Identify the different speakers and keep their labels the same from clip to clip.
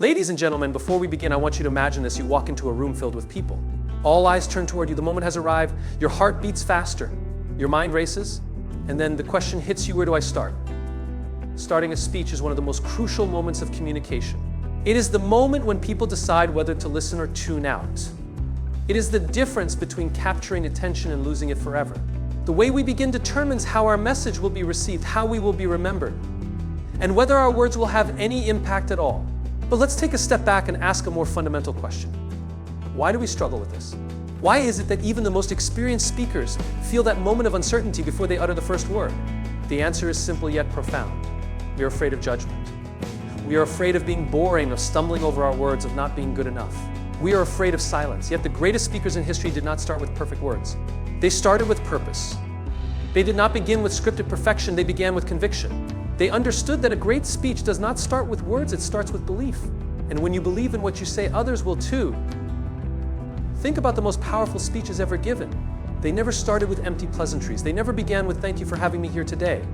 Speaker 1: Ladies and gentlemen, before we begin, I want you to imagine this. You walk into a room filled with people. All eyes turn toward you. The moment has arrived. Your heart beats faster. Your mind races. And then the question hits you, where do I start? Starting a speech is one of the most crucial moments of communication. It is the moment when people decide whether to listen or tune out. It is the difference between capturing attention and losing it forever. The way we begin determines how our message will be received, how we will be remembered, and whether our words will have any impact at all. But let's take a step back and ask a more fundamental question. Why do we struggle with this? Why is it that even the most experienced speakers feel that moment of uncertainty before they utter the first word? The answer is simple yet profound. We are afraid of judgment. We are afraid of being boring, of stumbling over our words, of not being good enough. We are afraid of silence. Yet the greatest speakers in history did not start with perfect words. They started with purpose. They did not begin with scripted perfection. They began with conviction. They understood that a great speech does not start with words, it starts with belief. And when you believe in what you say, others will too. Think about the most powerful speeches ever given. They never started with empty pleasantries. They never began with "thank you for having me here today."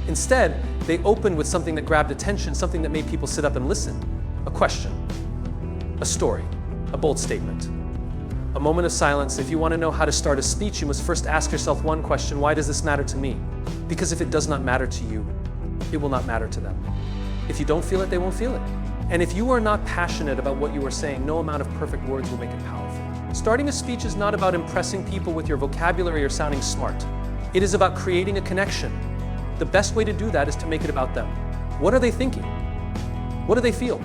Speaker 1: Instead, they opened with something that grabbed attention, something that made people sit up and listen. A question, a story, a bold statement. A moment of silence. If you want to know how to start a speech, you must first ask yourself one question: why does this matter to me? Because if it does not matter to you, it will not matter to them. If you don't feel it, they won't feel it. And if you are not passionate about what you are saying, no amount of perfect words will make it powerful. Starting a speech is not about impressing people with your vocabulary or sounding smart. It is about creating a connection. The best way to do that is to make it about them. What are they thinking? What do they feel?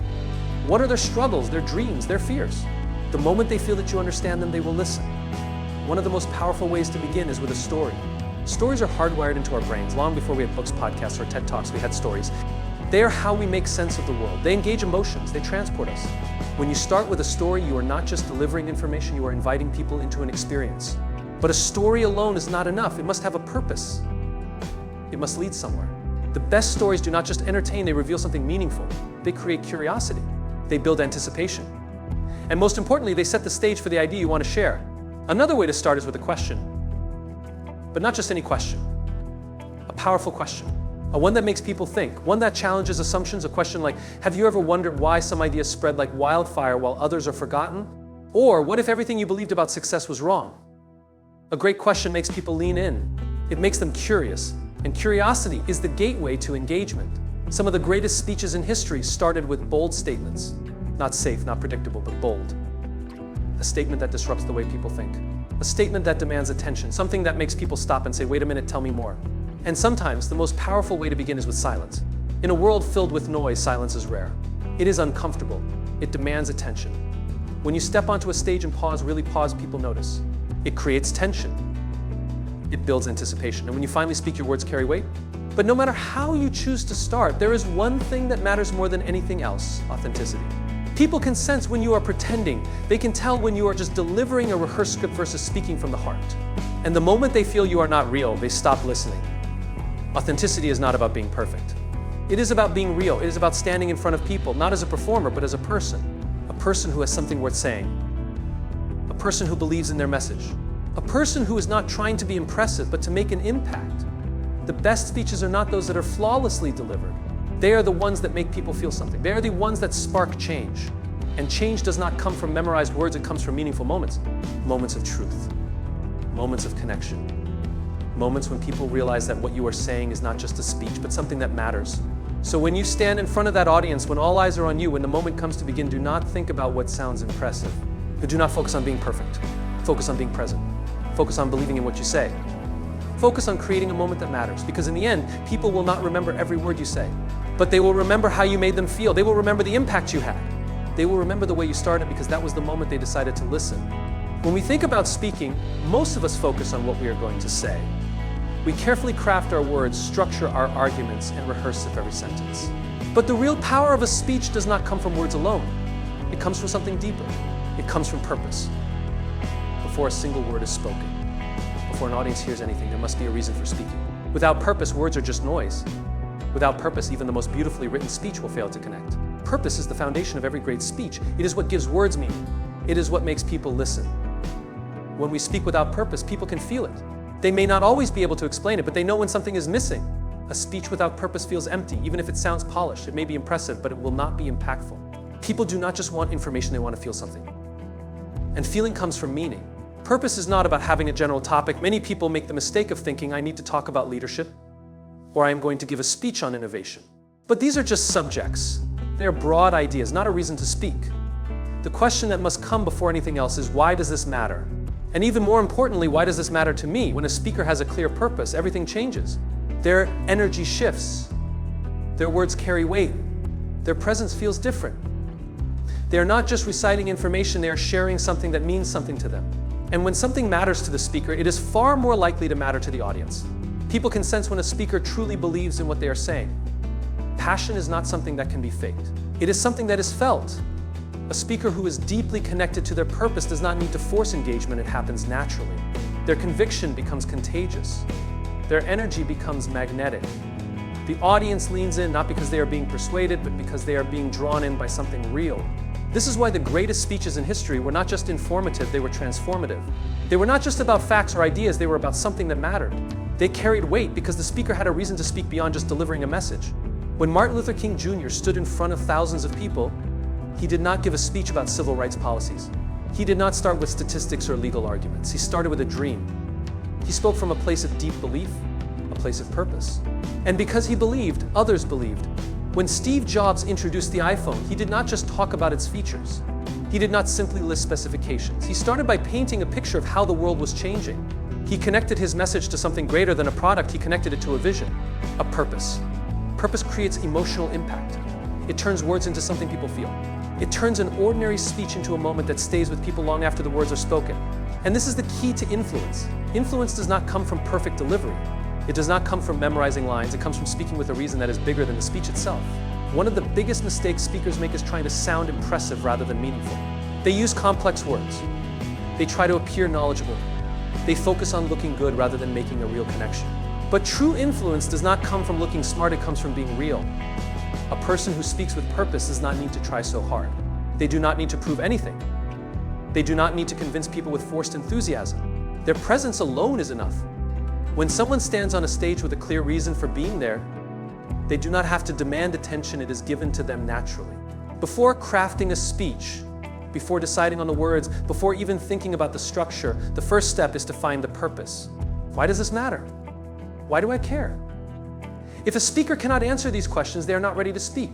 Speaker 1: What are their struggles, their dreams, their fears? The moment they feel that you understand them, they will listen. One of the most powerful ways to begin is with a story. Stories are hardwired into our brains. Long before we had books, podcasts, or TED Talks, we had stories. They are how we make sense of the world. They engage emotions, they transport us. When you start with a story, you are not just delivering information, you are inviting people into an experience. But a story alone is not enough. It must have a purpose. It must lead somewhere. The best stories do not just entertain, they reveal something meaningful. They create curiosity. They build anticipation. And most importantly, they set the stage for the idea you want to share. Another way to start is with a question. But not just any question. A powerful question. One that makes people think. One that challenges assumptions. A question like, have you ever wondered why some ideas spread like wildfire while others are forgotten? Or what if everything you believed about success was wrong? A great question makes people lean in. It makes them curious. And curiosity is the gateway to engagement. Some of the greatest speeches in history started with bold statements. Not safe, not predictable, but bold. A statement that disrupts the way people think. A statement that demands attention, something that makes people stop and say, wait a minute, tell me more. And sometimes the most powerful way to begin is with silence. In a world filled with noise, silence is rare. It is uncomfortable. It demands attention. When you step onto a stage and pause, really pause, people notice. It creates tension. It builds anticipation. And when you finally speak, your words carry weight. But no matter how you choose to start, there is one thing that matters more than anything else: authenticity. People can sense when you are pretending. They can tell when you are just delivering a rehearsed script versus speaking from the heart. And the moment they feel you are not real, they stop listening. Authenticity is not about being perfect. It is about being real. It is about standing in front of people, not as a performer, but as a person who has something worth saying, a person who believes in their message, a person who is not trying to be impressive, but to make an impact. The best speeches are not those that are flawlessly delivered. They are the ones that make people feel something. They are the ones that spark change. And change does not come from memorized words, it comes from meaningful moments. Moments of truth, moments of connection, moments when people realize that what you are saying is not just a speech, but something that matters. So when you stand in front of that audience, when all eyes are on you, when the moment comes to begin, do not think about what sounds impressive. But do not focus on being perfect. Focus on being present. Focus on believing in what you say. Focus on creating a moment that matters, because in the end, people will not remember every word you say, but they will remember how you made them feel. They will remember the impact you had. They will remember the way you started, because that was the moment they decided to listen. When we think about speaking, most of us focus on what we are going to say. We carefully craft our words, structure our arguments, and rehearse every sentence. But the real power of a speech does not come from words alone. It comes from something deeper. It comes from purpose. Before a single word is spoken, before an audience hears anything, there must be a reason for speaking. Without purpose, words are just noise. Without purpose, even the most beautifully written speech will fail to connect. Purpose is the foundation of every great speech. It is what gives words meaning. It is what makes people listen. When we speak without purpose, people can feel it. They may not always be able to explain it, but they know when something is missing. A speech without purpose feels empty, even if it sounds polished. It may be impressive, but it will not be impactful. People do not just want information, they want to feel something. And feeling comes from meaning. Purpose is not about having a general topic. Many people make the mistake of thinking, I need to talk about leadership, or I am going to give a speech on innovation. But these are just subjects. They are broad ideas, not a reason to speak. The question that must come before anything else is, why does this matter? And even more importantly, why does this matter to me? When a speaker has a clear purpose, everything changes. Their energy shifts. Their words carry weight. Their presence feels different. They are not just reciting information, they are sharing something that means something to them. And when something matters to the speaker, it is far more likely to matter to the audience. People can sense when a speaker truly believes in what they are saying. Passion is not something that can be faked. It is something that is felt. A speaker who is deeply connected to their purpose does not need to force engagement, it happens naturally. Their conviction becomes contagious. Their energy becomes magnetic. The audience leans in not because they are being persuaded, but because they are being drawn in by something real. This is why the greatest speeches in history were not just informative, they were transformative. They were not just about facts or ideas, they were about something that mattered. They carried weight because the speaker had a reason to speak beyond just delivering a message. When Martin Luther King Jr. stood in front of thousands of people, he did not give a speech about civil rights policies. He did not start with statistics or legal arguments. He started with a dream. He spoke from a place of deep belief, a place of purpose. And because he believed, others believed. When Steve Jobs introduced the iPhone, he did not just talk about its features. He did not simply list specifications. He started by painting a picture of how the world was changing. He connected his message to something greater than a product. He connected it to a vision, a purpose. Purpose creates emotional impact. It turns words into something people feel. It turns an ordinary speech into a moment that stays with people long after the words are spoken. And this is the key to influence. Influence does not come from perfect delivery. It does not come from memorizing lines. It comes from speaking with a reason that is bigger than the speech itself. One of the biggest mistakes speakers make is trying to sound impressive rather than meaningful. They use complex words. They try to appear knowledgeable. They focus on looking good rather than making a real connection. But true influence does not come from looking smart, it comes from being real. A person who speaks with purpose does not need to try so hard. They do not need to prove anything. They do not need to convince people with forced enthusiasm. Their presence alone is enough. When someone stands on a stage with a clear reason for being there, they do not have to demand attention, it is given to them naturally. Before crafting a speech, before deciding on the words, before even thinking about the structure, the first step is to find the purpose. Why does this matter? Why do I care? If a speaker cannot answer these questions, they are not ready to speak.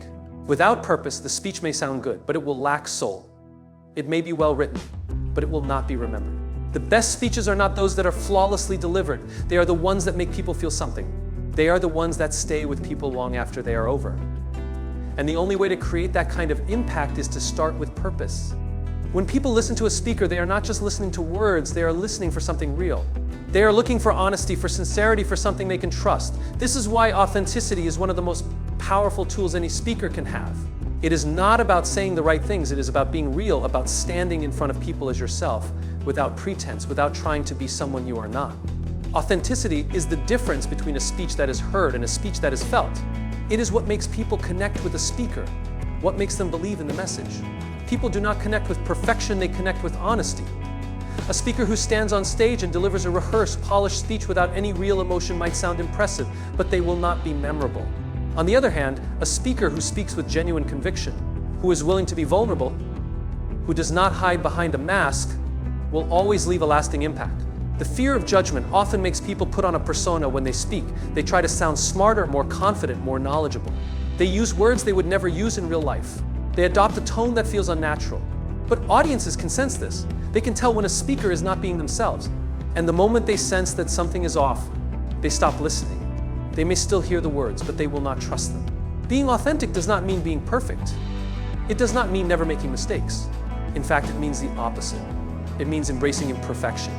Speaker 1: Without purpose, the speech may sound good, but it will lack soul. It may be well written, but it will not be remembered. The best speeches are not those that are flawlessly delivered. They are the ones that make people feel something. They are the ones that stay with people long after they are over. And the only way to create that kind of impact is to start with purpose. When people listen to a speaker, they are not just listening to words, they are listening for something real. They are looking for honesty, for sincerity, for something they can trust. This is why authenticity is one of the most powerful tools any speaker can have. It is not about saying the right things, it is about being real, about standing in front of people as yourself, without pretense, without trying to be someone you are not. Authenticity is the difference between a speech that is heard and a speech that is felt. It is what makes people connect with a speaker, what makes them believe in the message. People do not connect with perfection, they connect with honesty. A speaker who stands on stage and delivers a rehearsed, polished speech without any real emotion might sound impressive, but they will not be memorable. On the other hand, a speaker who speaks with genuine conviction, who is willing to be vulnerable, who does not hide behind a mask, will always leave a lasting impact. The fear of judgment often makes people put on a persona when they speak. They try to sound smarter, more confident, more knowledgeable. They use words they would never use in real life. They adopt a tone that feels unnatural. But audiences can sense this. They can tell when a speaker is not being themselves. And the moment they sense that something is off, they stop listening. They may still hear the words, but they will not trust them. Being authentic does not mean being perfect. It does not mean never making mistakes. In fact, it means the opposite. It means embracing imperfection.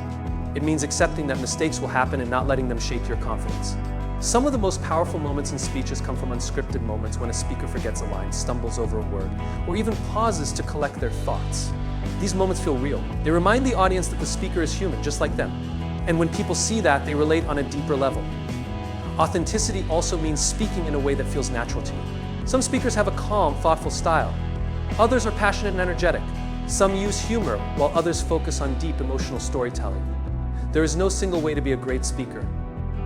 Speaker 1: It means accepting that mistakes will happen and not letting them shake your confidence. Some of the most powerful moments in speeches come from unscripted moments when a speaker forgets a line, stumbles over a word, or even pauses to collect their thoughts. These moments feel real. They remind the audience that the speaker is human, just like them. And when people see that, they relate on a deeper level. Authenticity also means speaking in a way that feels natural to you. Some speakers have a calm, thoughtful style. Others are passionate and energetic. Some use humor, while others focus on deep emotional storytelling. There is no single way to be a great speaker,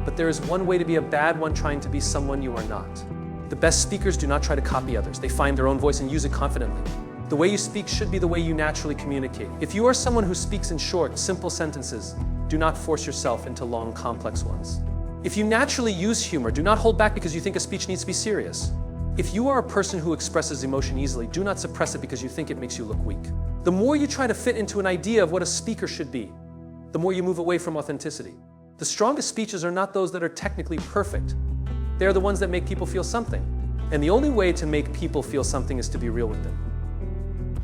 Speaker 1: but there is one way to be a bad one trying to be someone you are not. The best speakers do not try to copy others. They find their own voice and use it confidently. The way you speak should be the way you naturally communicate. If you are someone who speaks in short, simple sentences, do not force yourself into long, complex ones. If you naturally use humor, do not hold back because you think a speech needs to be serious. If you are a person who expresses emotion easily, do not suppress it because you think it makes you look weak. The more you try to fit into an idea of what a speaker should be, the more you move away from authenticity. The strongest speeches are not those that are technically perfect. They are the ones that make people feel something. And the only way to make people feel something is to be real with them.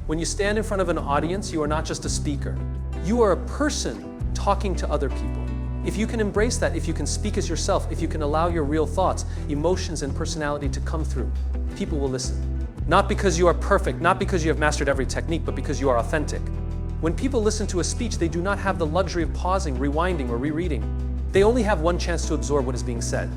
Speaker 1: When you stand in front of an audience, you are not just a speaker. You are a person talking to other people. If you can embrace that, if you can speak as yourself, if you can allow your real thoughts, emotions, and personality to come through, people will listen. Not because you are perfect, not because you have mastered every technique, but because you are authentic. When people listen to a speech, they do not have the luxury of pausing, rewinding, or rereading. They only have one chance to absorb what is being said.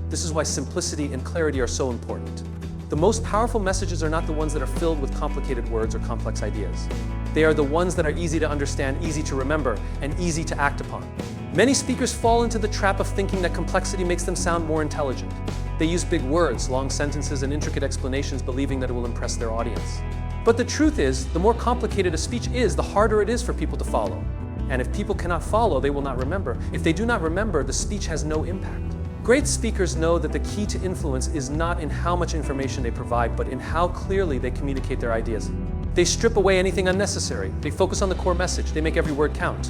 Speaker 1: This is why simplicity and clarity are so important. The most powerful messages are not the ones that are filled with complicated words or complex ideas. They are the ones that are easy to understand, easy to remember, and easy to act upon. Many speakers fall into the trap of thinking that complexity makes them sound more intelligent. They use big words, long sentences, and intricate explanations, believing that it will impress their audience. But the truth is, the more complicated a speech is, the harder it is for people to follow. And if people cannot follow, they will not remember. If they do not remember, the speech has no impact. Great speakers know that the key to influence is not in how much information they provide, but in how clearly they communicate their ideas. They strip away anything unnecessary. They focus on the core message. They make every word count.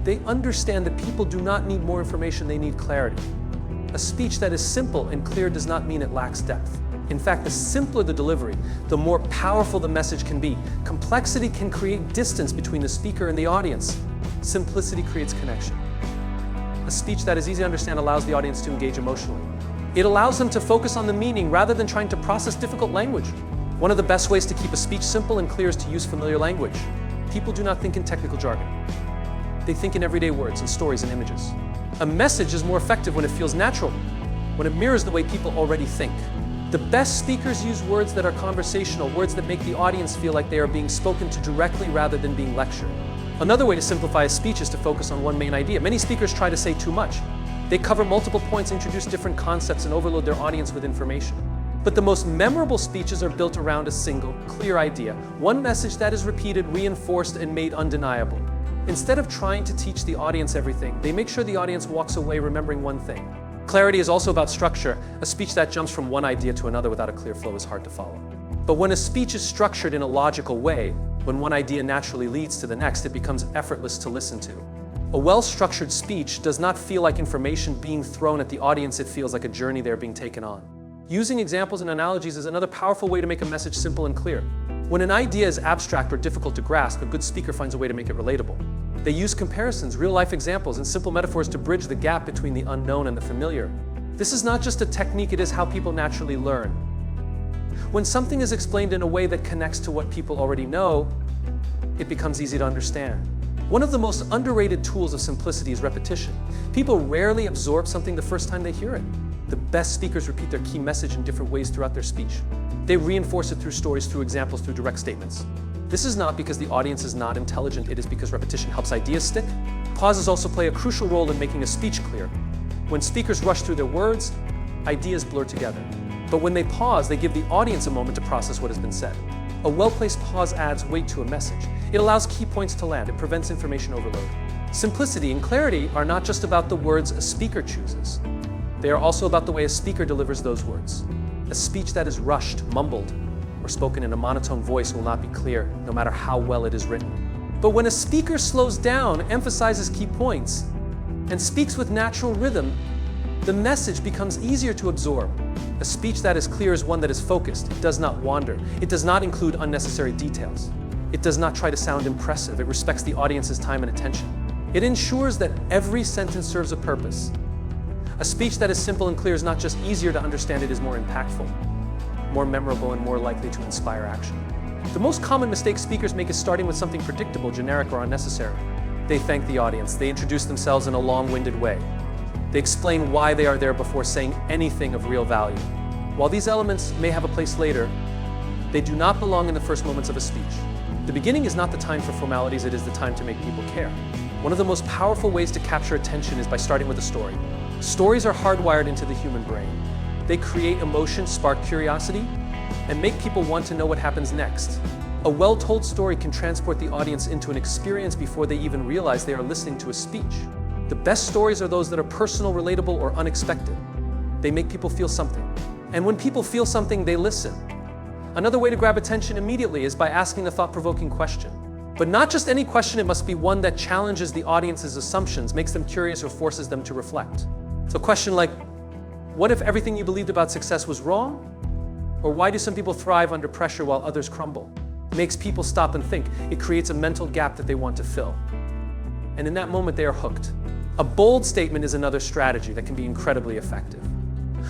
Speaker 1: They understand that people do not need more information, they need clarity. A speech that is simple and clear does not mean it lacks depth. In fact, the simpler the delivery, the more powerful the message can be. Complexity can create distance between the speaker and the audience. Simplicity creates connection. A speech that is easy to understand allows the audience to engage emotionally. It allows them to focus on the meaning rather than trying to process difficult language. One of the best ways to keep a speech simple and clear is to use familiar language. People do not think in technical jargon. They think in everyday words and stories and images. A message is more effective when it feels natural, when it mirrors the way people already think. The best speakers use words that are conversational, words that make the audience feel like they are being spoken to directly rather than being lectured. Another way to simplify a speech is to focus on one main idea. Many speakers try to say too much. They cover multiple points, introduce different concepts, and overload their audience with information. But the most memorable speeches are built around a single, clear idea, one message that is repeated, reinforced, and made undeniable. Instead of trying to teach the audience everything, they make sure the audience walks away remembering one thing. Clarity is also about structure. A speech that jumps from one idea to another without a clear flow is hard to follow. But when a speech is structured in a logical way, when one idea naturally leads to the next, it becomes effortless to listen to. A well-structured speech does not feel like information being thrown at the audience, it feels like a journey they're being taken on. Using examples and analogies is another powerful way to make a message simple and clear. When an idea is abstract or difficult to grasp, a good speaker finds a way to make it relatable. They use comparisons, real-life examples, and simple metaphors to bridge the gap between the unknown and the familiar. This is not just a technique, it is how people naturally learn. When something is explained in a way that connects to what people already know, it becomes easy to understand. One of the most underrated tools of simplicity is repetition. People rarely absorb something the first time they hear it. The best speakers repeat their key message in different ways throughout their speech. They reinforce it through stories, through examples, through direct statements. This is not because the audience is not intelligent, it is because repetition helps ideas stick. Pauses also play a crucial role in making a speech clear. When speakers rush through their words, ideas blur together. But when they pause, they give the audience a moment to process what has been said. A well-placed pause adds weight to a message. It allows key points to land. It prevents information overload. Simplicity and clarity are not just about the words a speaker chooses. They are also about the way a speaker delivers those words. A speech that is rushed, mumbled, or spoken in a monotone voice will not be clear, no matter how well it is written. But when a speaker slows down, emphasizes key points, and speaks with natural rhythm, the message becomes easier to absorb. A speech that is clear is one that is focused. It does not wander. It does not include unnecessary details. It does not try to sound impressive. It respects the audience's time and attention. It ensures that every sentence serves a purpose. A speech that is simple and clear is not just easier to understand, it is more impactful, more memorable, and more likely to inspire action. The most common mistake speakers make is starting with something predictable, generic, or unnecessary. They thank the audience. They introduce themselves in a long-winded way. They explain why they are there before saying anything of real value. While these elements may have a place later, they do not belong in the first moments of a speech. The beginning is not the time for formalities, it is the time to make people care. One of the most powerful ways to capture attention is by starting with a story. Stories are hardwired into the human brain. They create emotion, spark curiosity, and make people want to know what happens next. A well-told story can transport the audience into an experience before they even realize they are listening to a speech. The best stories are those that are personal, relatable, or unexpected. They make people feel something. And when people feel something, they listen. Another way to grab attention immediately is by asking a thought-provoking question. But not just any question, it must be one that challenges the audience's assumptions, makes them curious, or forces them to reflect. So a question like, what if everything you believed about success was wrong? Or why do some people thrive under pressure while others crumble? It makes people stop and think. It creates a mental gap that they want to fill. And in that moment, they are hooked. A bold statement is another strategy that can be incredibly effective.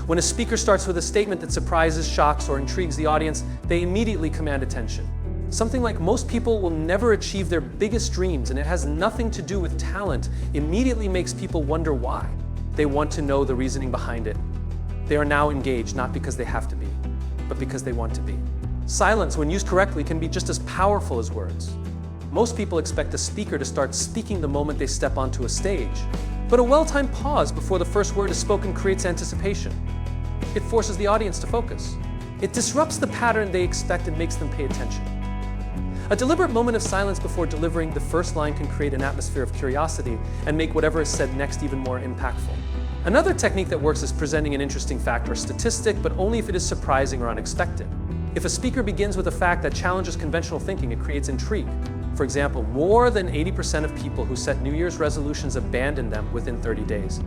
Speaker 1: When a speaker starts with a statement that surprises, shocks, or intrigues the audience, they immediately command attention. Something like most people will never achieve their biggest dreams, and it has nothing to do with talent, immediately makes people wonder why. They want to know the reasoning behind it. They are now engaged, not because they have to be, but because they want to be. Silence, when used correctly, can be just as powerful as words. Most people expect a speaker to start speaking the moment they step onto a stage. But a well-timed pause before the first word is spoken creates anticipation. It forces the audience to focus. It disrupts the pattern they expect and makes them pay attention. A deliberate moment of silence before delivering the first line can create an atmosphere of curiosity and make whatever is said next even more impactful. Another technique that works is presenting an interesting fact or statistic, but only if it is surprising or unexpected. If a speaker begins with a fact that challenges conventional thinking, it creates intrigue. For example, more than 80% of people who set New Year's resolutions abandon them within 30 days.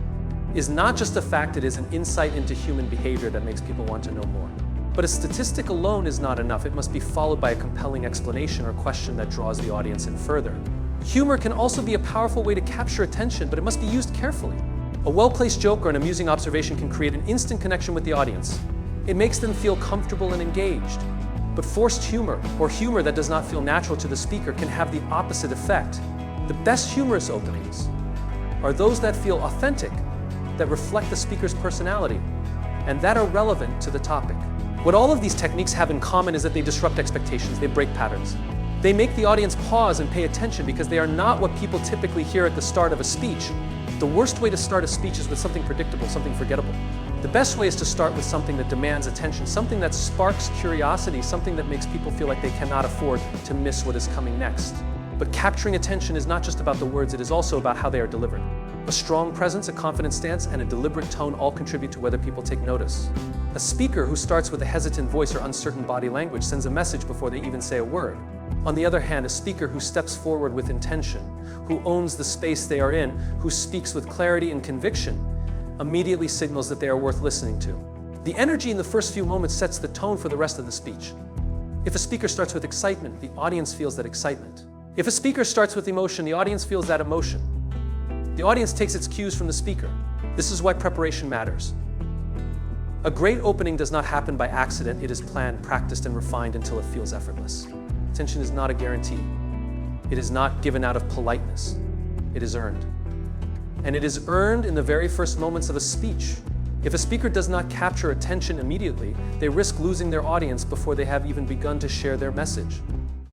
Speaker 1: Is not just a fact, it is an insight into human behavior that makes people want to know more. But a statistic alone is not enough. It must be followed by a compelling explanation or question that draws the audience in further. Humor can also be a powerful way to capture attention, but it must be used carefully. A well-placed joke or an amusing observation can create an instant connection with the audience. It makes them feel comfortable and engaged. But forced humor, or humor that does not feel natural to the speaker, can have the opposite effect. The best humorous openings are those that feel authentic, that reflect the speaker's personality, and that are relevant to the topic. What all of these techniques have in common is that they disrupt expectations, they break patterns. They make the audience pause and pay attention because they are not what people typically hear at the start of a speech. The worst way to start a speech is with something predictable, something forgettable. The best way is to start with something that demands attention, something that sparks curiosity, something that makes people feel like they cannot afford to miss what is coming next. But capturing attention is not just about the words, it is also about how they are delivered. A strong presence, a confident stance, and a deliberate tone all contribute to whether people take notice. A speaker who starts with a hesitant voice or uncertain body language sends a message before they even say a word. On the other hand, a speaker who steps forward with intention, who owns the space they are in, who speaks with clarity and conviction, immediately signals that they are worth listening to. The energy in the first few moments sets the tone for the rest of the speech. If a speaker starts with excitement, the audience feels that excitement. If a speaker starts with emotion, the audience feels that emotion. The audience takes its cues from the speaker. This is why preparation matters. A great opening does not happen by accident. It is planned, practiced, and refined until it feels effortless. Attention is not a guarantee. It is not given out of politeness. It is earned. And it is earned in the very first moments of a speech. If a speaker does not capture attention immediately, they risk losing their audience before they have even begun to share their message.